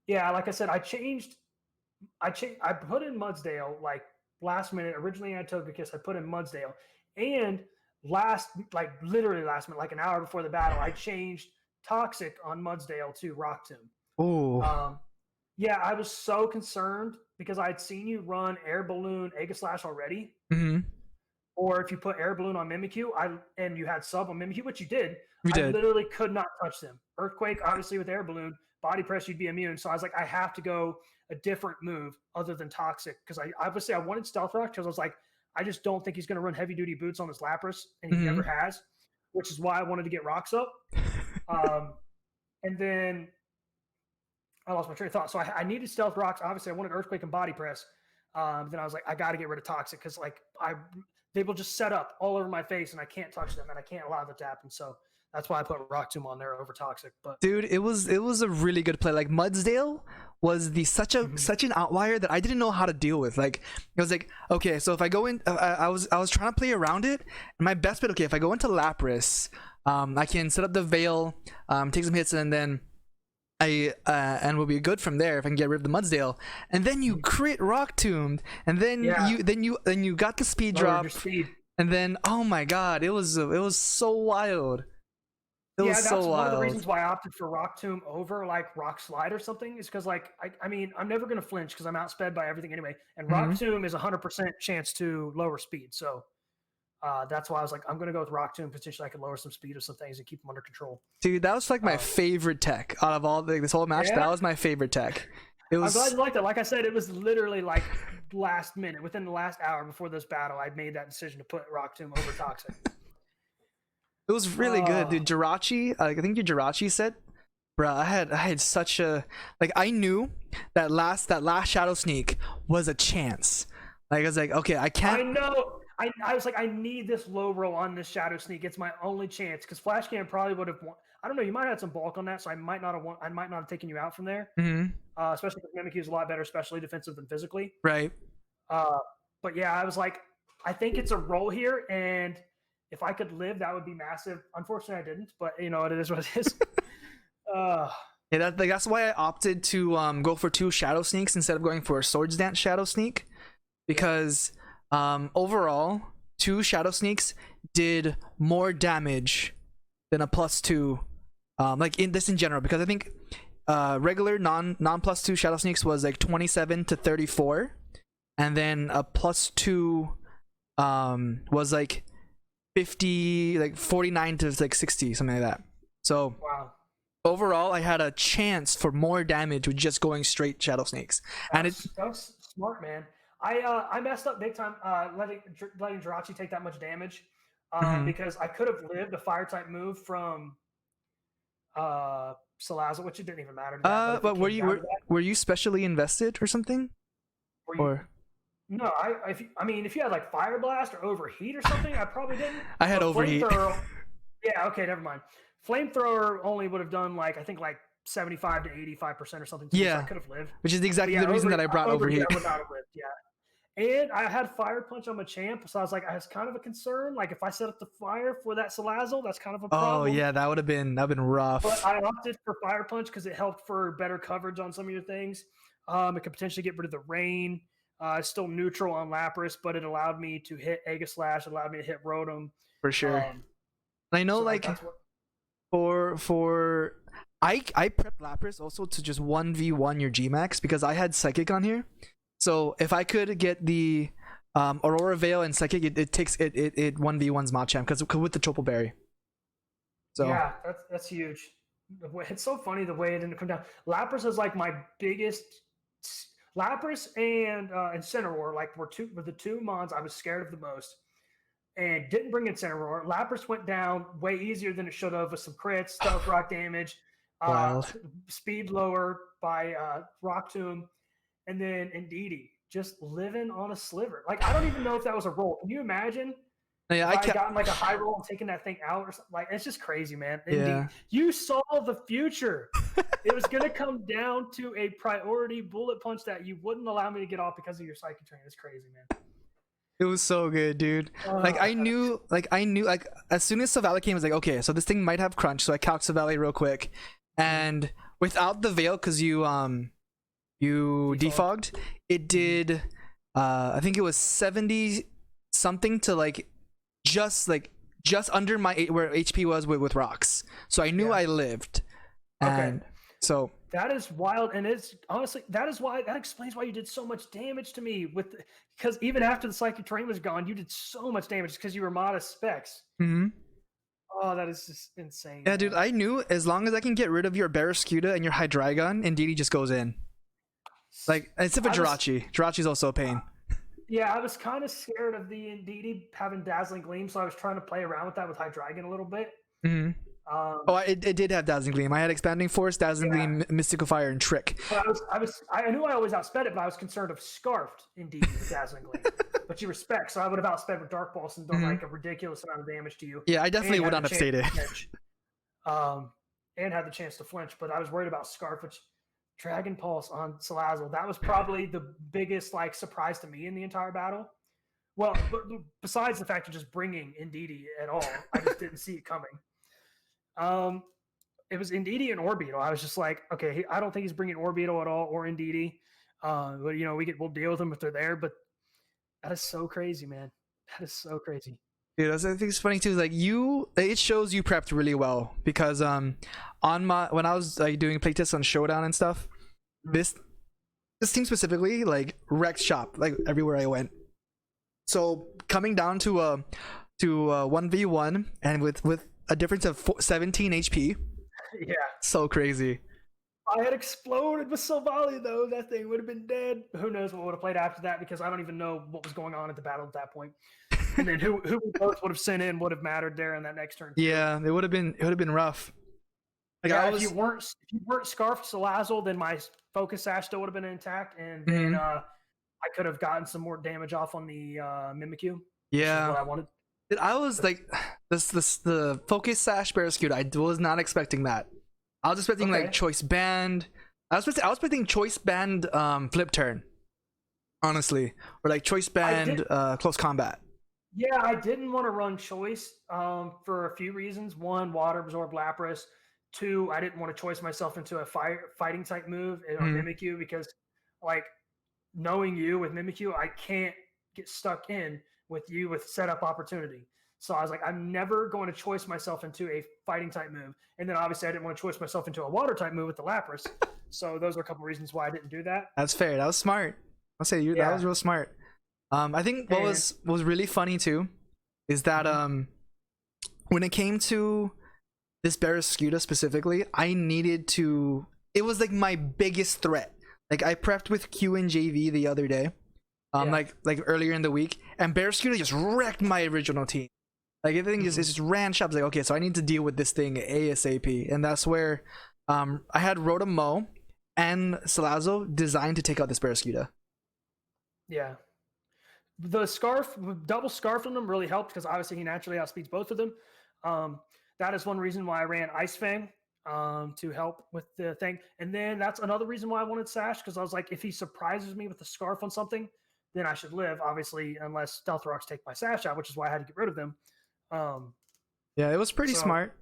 [SPEAKER 2] yeah, like I said, I put in Mudsdale like last minute. Originally I had Togekiss, I put in Mudsdale, and literally last minute, like an hour before the battle, I changed Toxic on Mudsdale to Rock Tomb.
[SPEAKER 1] Oh.
[SPEAKER 2] Yeah, I was so concerned because I'd seen you run Air Balloon, Aegislash already.
[SPEAKER 1] Mm-hmm.
[SPEAKER 2] Or if you put Air Balloon on Mimikyu, and you had Sub on Mimikyu, which you did,
[SPEAKER 1] I
[SPEAKER 2] literally could not touch them. Earthquake, obviously with Air Balloon, Body Press, you'd be immune. So I was like, I have to go a different move other than Toxic, because I wanted Stealth Rock, because I was like, I just don't think he's going to run heavy duty boots on his Lapras, and he never has, which is why I wanted to get Rocks up. And then I lost my train of thought. So I needed Stealth Rocks. Obviously, I wanted Earthquake and Body Press. Then I was like, I got to get rid of Toxic, because they will just set up all over my face, and I can't touch them, and I can't allow that to happen. So that's why I put Rock Tomb on there over Toxic. But
[SPEAKER 1] dude, it was a really good play. Like Mudsdale was such an outlier that I didn't know how to deal with. Like it was like, okay, so if I go in, I was trying to play around it, and my best bet, okay, if I go into Lapras, I can set up the Veil, take some hits, and then and we'll be good from there if I can get rid of the Mudsdale. And then you crit Rock Tomb, and then you got the speed drop, and then oh my god, it was so wild.
[SPEAKER 2] That's one of the reasons why I opted for Rock Tomb over like Rock Slide or something, is because like I mean, I'm never gonna flinch because I'm outsped by everything anyway, and Rock Tomb is 100% chance to lower speed. So that's why I was like, I'm gonna go with Rock Tomb. Potentially, I could lower some speed of some things and keep them under control.
[SPEAKER 1] Dude, that was like my favorite tech out of all this whole match. That was my favorite tech. It was.
[SPEAKER 2] I'm glad you liked it. Like I said, it was literally like last minute, within the last hour before this battle, I made that decision to put Rock Tomb over Toxic.
[SPEAKER 1] It was really good, dude. Jirachi, I think your Jirachi said, bro, I had such a, like, I knew that last Shadow Sneak was a chance. Like I was like, okay, I can't.
[SPEAKER 2] I know. I was like, I need this low roll on this Shadow Sneak. It's my only chance, because Flash Cannon probably would have won. I don't know. You might have had some bulk on that, so I might not have taken you out from there. Especially because Mimikyu is a lot better, especially defensive than physically.
[SPEAKER 1] Right.
[SPEAKER 2] But yeah, I was like, I think it's a roll here, and if I could live, that would be massive. Unfortunately, I didn't, but it is what it is.
[SPEAKER 1] Yeah, that's why I opted to go for 2 Shadow Sneaks instead of going for a Swords Dance Shadow Sneak, because overall 2 Shadow Sneaks did more damage than a +2, like in general, because I think regular non +2 Shadow Sneaks was like 27 to 34, and then a +2 was like 50, like 49 to like 60, something like that. So
[SPEAKER 2] wow.
[SPEAKER 1] Overall, I had a chance for more damage with just going straight Shadow Snakes.
[SPEAKER 2] That's smart, man. I messed up big time letting Jirachi take that much damage, because I could have lived a fire type move from Salazzle, which it didn't even matter.
[SPEAKER 1] But were you specially invested or something?
[SPEAKER 2] No, if you had like Fire Blast or Overheat or something, I probably didn't.
[SPEAKER 1] I had Overheat.
[SPEAKER 2] Yeah, okay, never mind. Flamethrower only would have done like, I think like 75 to 85% or something.
[SPEAKER 1] Yeah,
[SPEAKER 2] so I could have lived.
[SPEAKER 1] Which is exactly the reason that I brought Overheat.
[SPEAKER 2] I would not have lived. Yeah, and I had Fire Punch on Machamp, so I was like, I was kind of a concern. Like if I set up the fire for that Salazzle, that's kind of a problem.
[SPEAKER 1] Oh yeah, that would have been rough.
[SPEAKER 2] But I opted for Fire Punch because it helped for better coverage on some of your things. It could potentially get rid of the rain. It's still neutral on Lapras, but it allowed me to hit Aegislash, allowed me to hit Rotom.
[SPEAKER 1] For sure. I know, so like, I prepped Lapras also to just 1v1 your Gmax, because I had Psychic on here. So if I could get the Aurora Veil and Psychic, it 1v1s Machamp, because with the Triple Berry. So
[SPEAKER 2] yeah, that's huge. It's so funny the way it didn't come down. Lapras is like my biggest. Lapras and Incineroar were the 2 mons I was scared of the most, and didn't bring Incineroar. Lapras went down way easier than it should have, with some crits, Stealth Rock damage, speed lower by Rock Tomb, and then Indeedee just living on a sliver. Like, I don't even know if that was a roll. Can you imagine?
[SPEAKER 1] Yeah,
[SPEAKER 2] I gotten like a high roll and taking that thing out or something. Like, it's just crazy, man.
[SPEAKER 1] Yeah.
[SPEAKER 2] You saw the future. It was going to come down to a priority bullet punch that you wouldn't allow me to get off because of your Psychic Train. It's crazy, man.
[SPEAKER 1] It was so good, dude. Like I knew like as soon as Savali came, I was like, okay, so this thing might have crunch. So I calced Savali real quick, and without the veil, because you defogged, it did I think it was 70 something to like just under my where HP was with rocks. So I knew I lived. And so
[SPEAKER 2] that is wild, and it's honestly that explains why you did so much damage to me because even after the psychic terrain was gone, you did so much damage because you were modest specs. Oh, that is just insane.
[SPEAKER 1] Yeah, man. Dude, I knew as long as I can get rid of your Barracuda and your Hydreigon, Indeedee just goes in. Like, except for Jirachi. Jirachi's also a pain.
[SPEAKER 2] Yeah, I was kind of scared of the Indeedee having Dazzling Gleam, so I was trying to play around with that with Hydreigon a little bit.
[SPEAKER 1] It did have Dazzling Gleam. I had Expanding Force, Dazzling Gleam, Mystical Fire, and Trick.
[SPEAKER 2] But I knew I always outsped it, but I was concerned of Scarfed Indeedee with Dazzling Gleam. But you were spec, so I would have outsped with Dark Pulse and done like a ridiculous amount of damage to you.
[SPEAKER 1] Yeah, I definitely would not have stayed it.
[SPEAKER 2] And had the chance to flinch, but I was worried about Scarf, which Dragon Pulse on Salazzle. That was probably the biggest like surprise to me in the entire battle. Well, besides the fact of just bringing Indeedee at all, I just didn't see it coming. It was Indeedee and Orbeetle. I was just like, okay, I don't think he's bringing Orbeetle at all or Indeedee. But you know, we'll deal with them if they're there. But that is so crazy, man. That is so crazy.
[SPEAKER 1] Dude, I think it's funny too. Is like it shows you prepped really well because when I was like doing playtests on Showdown and stuff, this team specifically like wrecked shop like everywhere I went. So coming down to 1v1 and with a difference of 17 HP.
[SPEAKER 2] Yeah.
[SPEAKER 1] So crazy.
[SPEAKER 2] I had exploded with Silvally though. That thing would have been dead. Who knows what would have played after that because I don't even know what was going on at the battle at that point. And then who we both would have sent in would have mattered there in that next turn.
[SPEAKER 1] Yeah, it would have been rough.
[SPEAKER 2] Like if you weren't Scarfed Salazzle, then my Focus Sash still would have been intact, and then I could have gotten some more damage off on the Mimikyu.
[SPEAKER 1] Yeah,
[SPEAKER 2] what I wanted.
[SPEAKER 1] I was like, the Focus Sash Barracuda. I was not expecting that. I was expecting like Choice Band. I was expecting Choice Band Flip Turn, honestly, or like Choice Band Close Combat.
[SPEAKER 2] Yeah, I didn't want to run Choice for a few reasons. One, Water Absorb Lapras. Two, I didn't want to choice myself into a fighting type move on Mimikyu because, like, knowing you with Mimikyu, I can't get stuck in with you with setup opportunity. So I was like, I'm never going to choice myself into a fighting type move. And then obviously I didn't want to choice myself into a water type move with the Lapras. So those are a couple reasons why I didn't do that.
[SPEAKER 1] That's fair. That was smart. I'll say that was real smart. I think what was really funny too is that when it came to this Barracuda specifically, I needed to. It was like my biggest threat. Like I prepped with Q and JV the other day, like earlier in the week, and Barracuda just wrecked my original team. Like everything just ran shop. I was like, okay, so I need to deal with this thing ASAP, and that's where I had Rotom and Salazzle designed to take out this Barracuda.
[SPEAKER 2] Yeah. The double scarf on them really helped because obviously he naturally outspeeds both of them. That is one reason why I ran Ice Fang to help with the thing. And then that's another reason why I wanted Sash because I was like, if he surprises me with the scarf on something, then I should live, obviously, unless Stealth Rocks take my Sash out, which is why I had to get rid of them.
[SPEAKER 1] Yeah, it was pretty smart.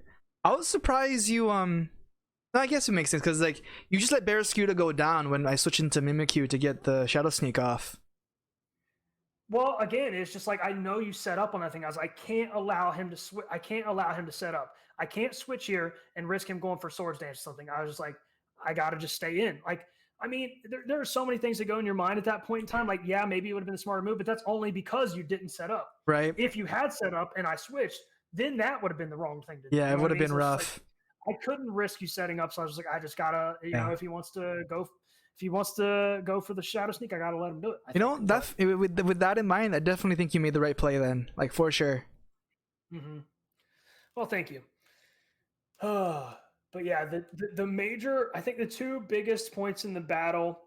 [SPEAKER 1] I was surprised you I guess it makes sense because like you just let Barracuda go down when I switch into Mimikyu to get the Shadow Sneak off.
[SPEAKER 2] Well, again, it's just like I know you set up on that thing. I was like, I can't allow him to switch. I can't allow him to set up. I can't switch here and risk him going for Swords Dance or something. I was just like, I got to just stay in. Like, I mean, there are so many things that go in your mind at that point in time. Like, yeah, maybe it would have been a smarter move, but that's only because you didn't set up.
[SPEAKER 1] Right.
[SPEAKER 2] If you had set up and I switched, then that would have been the wrong thing to do.
[SPEAKER 1] Yeah, it would have been rough.
[SPEAKER 2] Like, I couldn't risk you setting up, so I was like, I just gotta, you know, if he wants to go for the Shadow Sneak, I gotta let him do it.
[SPEAKER 1] With that in mind, I definitely think you made the right play then, like for sure.
[SPEAKER 2] Well, thank you. But yeah, the major, I think the two biggest points in the battle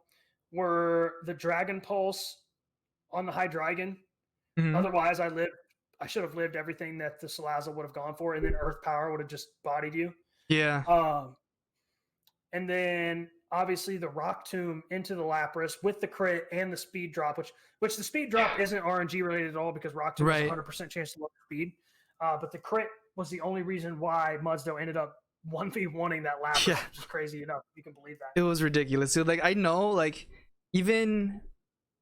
[SPEAKER 2] were the Dragon Pulse on the Hydreigon. Otherwise, I should have lived everything that the Salazzle would have gone for, and then Earth Power would have just bodied you.
[SPEAKER 1] Yeah.
[SPEAKER 2] And then obviously the Rock Tomb into the Lapras with the crit and the speed drop, which the speed drop isn't RNG related at all because Rock Tomb has a 100% chance to look speed. But the crit was the only reason why Mudsdale ended up 1v1ing that Lapras, which is crazy enough. You can believe that.
[SPEAKER 1] It was ridiculous. So like I know, like even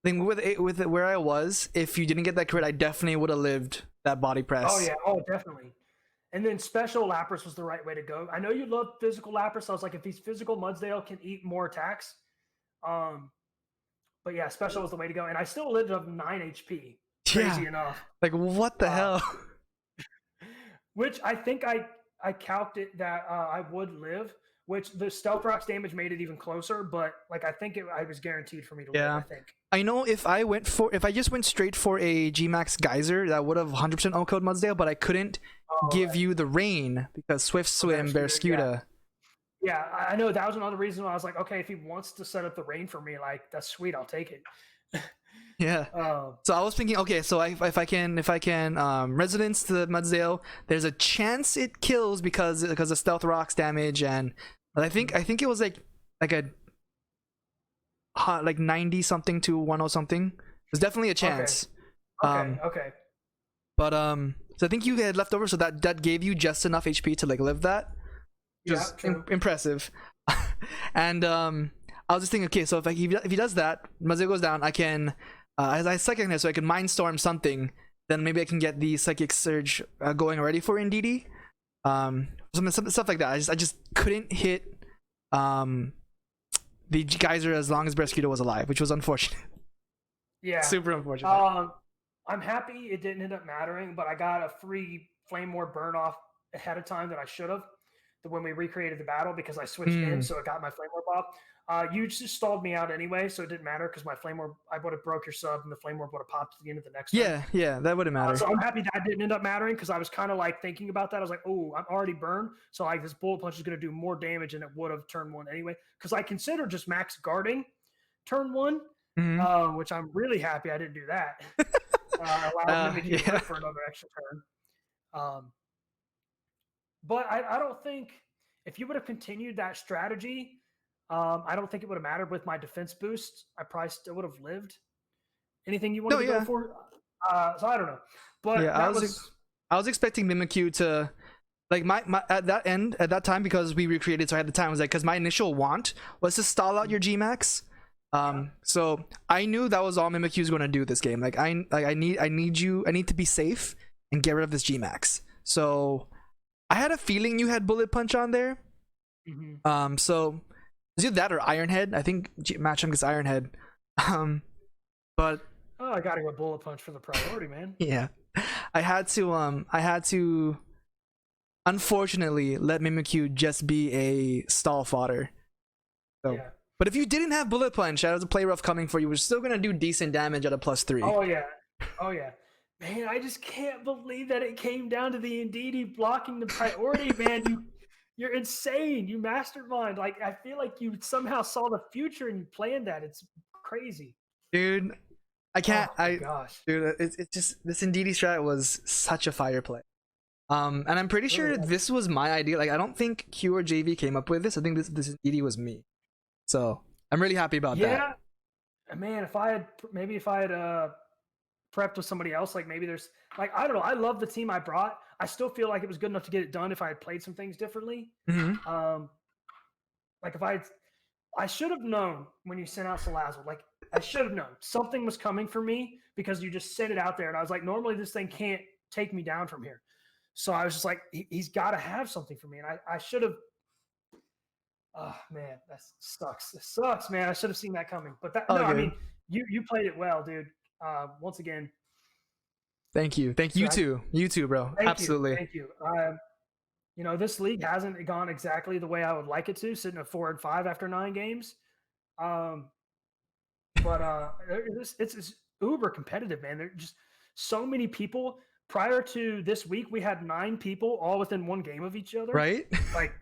[SPEAKER 1] with where I was, if you didn't get that crit, I definitely would have lived that body press.
[SPEAKER 2] Oh yeah, definitely. And then special Lapras was the right way to go. I know you love physical Lapras. So I was like, if he's physical, Mudsdale can eat more attacks. But yeah, special was the way to go. And I still lived up 9 HP. Crazy enough.
[SPEAKER 1] Like what the hell?
[SPEAKER 2] Which I think I calced it that I would live, which the Stealth Rock's damage made it even closer. But like I think I was guaranteed for me to live, I think.
[SPEAKER 1] I know if I just went straight for a G-Max Geyser, that would have 100% Uncode Mudsdale, but I couldn't give you the rain because Swift Swim, Barraskewda.
[SPEAKER 2] Yeah, I know that was another reason why I was like, okay, if he wants to set up the rain for me, like that's sweet, I'll take it.
[SPEAKER 1] Yeah. So I was thinking, okay, so if I can Resonance to Mudsdale, there's a chance it kills because of Stealth Rock's damage, and I think it was like a like 90 something to 10 something. There's definitely a chance.
[SPEAKER 2] Okay.
[SPEAKER 1] But so I think you had left over, so that gave you just enough HP to like live that. Just impressive. And I was just thinking, okay, so if he does that, Mudsdale goes down, I can as I second it, so I can Mind Storm something, then maybe I can get the Psychic Surge going already for Indeedee. Some stuff like that. I just couldn't hit the Geyser as long as Barraskewda was alive, which was unfortunate.
[SPEAKER 2] Yeah.
[SPEAKER 1] Super unfortunate.
[SPEAKER 2] I'm happy it didn't end up mattering, but I got a free Flame Ward burn off ahead of time that I should have when we recreated the battle because I switched in, so it got my Flame Orb off. You just stalled me out anyway, so it didn't matter because my Flame Orb, I would have broke your sub and the Flame Orb would have popped at the end of the next turn.
[SPEAKER 1] Yeah, that wouldn't matter.
[SPEAKER 2] So I'm happy that didn't end up mattering because I was kind of like thinking about that. I was like, oh, I'm already burned. So like this Bullet Punch is going to do more damage than it would have turn 1 anyway. Because I considered just max guarding turn 1, which I'm really happy I didn't do that. Allowed him to for another extra turn. But I don't think if you would have continued that strategy, I don't think it would have mattered with my defense boost. I probably still would have lived. Anything you want to go for? So I don't know. But
[SPEAKER 1] I was expecting Mimikyu to like my at that time because we recreated, so I had the time. I was like, because my initial want was to stall out your G-Max. So I knew that was all Mimikyu's going to do this game. Like I need to be safe and get rid of this G-Max. So I had a feeling you had Bullet Punch on there. So is it that or Iron Head? I think Matcham gets Iron Head. But
[SPEAKER 2] I gotta go Bullet Punch for the priority, man.
[SPEAKER 1] Yeah, I had to unfortunately let Mimikyu just be a stall fodder. So. Yeah. But if you didn't have Bullet Punch, that was a play rough coming for you. We're still gonna do decent damage at a +3.
[SPEAKER 2] Oh yeah. Man, I just can't believe that it came down to the Indeedee blocking the priority, man. You're insane. You mastermind. Like I feel like you somehow saw the future and you planned that. It's crazy,
[SPEAKER 1] dude. I can't.
[SPEAKER 2] Oh my gosh,
[SPEAKER 1] dude. It's just this Indeedee strat was such a fire play. And I'm pretty sure this was my idea. Like I don't think Q or JV came up with this. I think this Indeedee was me. So I'm really happy about that.
[SPEAKER 2] Yeah, man. If I had prepped with somebody else, like maybe there's like I don't know. I love the team I brought. I still feel like it was good enough to get it done if I had played some things differently. Like if I should have known when you sent out Salazzle. Like I should have known something was coming for me because you just sent it out there, and I was like, normally this thing can't take me down from here. So I was just like, he's got to have something for me, and I should have. Oh man, that sucks. It sucks, man. I should have seen that coming. But I mean, you played it well, dude. Once again,
[SPEAKER 1] thank you too. You too, bro. Absolutely.
[SPEAKER 2] Thank you. You know, this league hasn't gone exactly the way I would like it to, sitting at 4-5 after 9 games. But it's uber competitive, man. There's just so many people. Prior to this week, we had 9 people all within 1 game of each other.
[SPEAKER 1] Right?
[SPEAKER 2] Like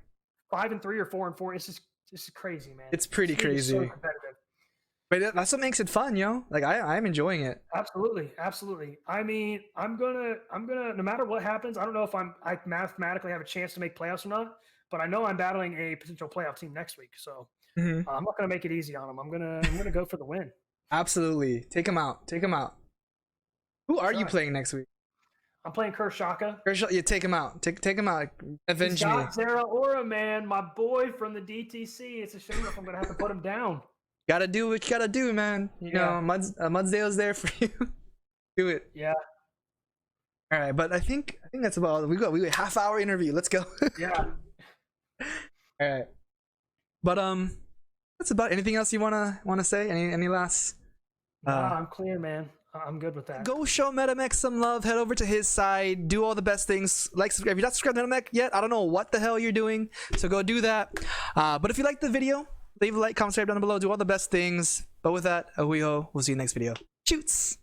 [SPEAKER 2] 5-3 or 4-4. It's just crazy, man.
[SPEAKER 1] It's pretty crazy.
[SPEAKER 2] So competitive.
[SPEAKER 1] But that's what makes it fun, yo. Like I'm enjoying it.
[SPEAKER 2] Absolutely. I mean, I'm gonna no matter what happens, I don't know if I mathematically have a chance to make playoffs or not, but I know I'm battling a potential playoff team next week. So I'm not gonna make it easy on him. I'm gonna go for the win.
[SPEAKER 1] Absolutely, take him out. Take him out. Who are you playing next week?
[SPEAKER 2] I'm playing Kershaw.
[SPEAKER 1] Yeah, take him out. Take him out. Avenge me.
[SPEAKER 2] Zera Aura, man, my boy from the DTC. It's a shame if I'm gonna have to put him down.
[SPEAKER 1] Gotta do what you gotta do, man. You know, Mudsdale's there for you. Do it.
[SPEAKER 2] Yeah.
[SPEAKER 1] All right, but I think that's about all. We got half-hour interview. Let's go.
[SPEAKER 2] Yeah.
[SPEAKER 1] All right. But that's about. Anything else you wanna say? Any last?
[SPEAKER 2] I'm clear, man. I'm good with that.
[SPEAKER 1] Go show MetaMech some love. Head over to his side. Do all the best things. Like, subscribe. If you're not subscribed to MetaMech yet, I don't know what the hell you're doing. So go do that. But if you liked the video, leave a like, comment, subscribe down below. Do all the best things. But with that, ahuiho. We'll see you next video. Shoots.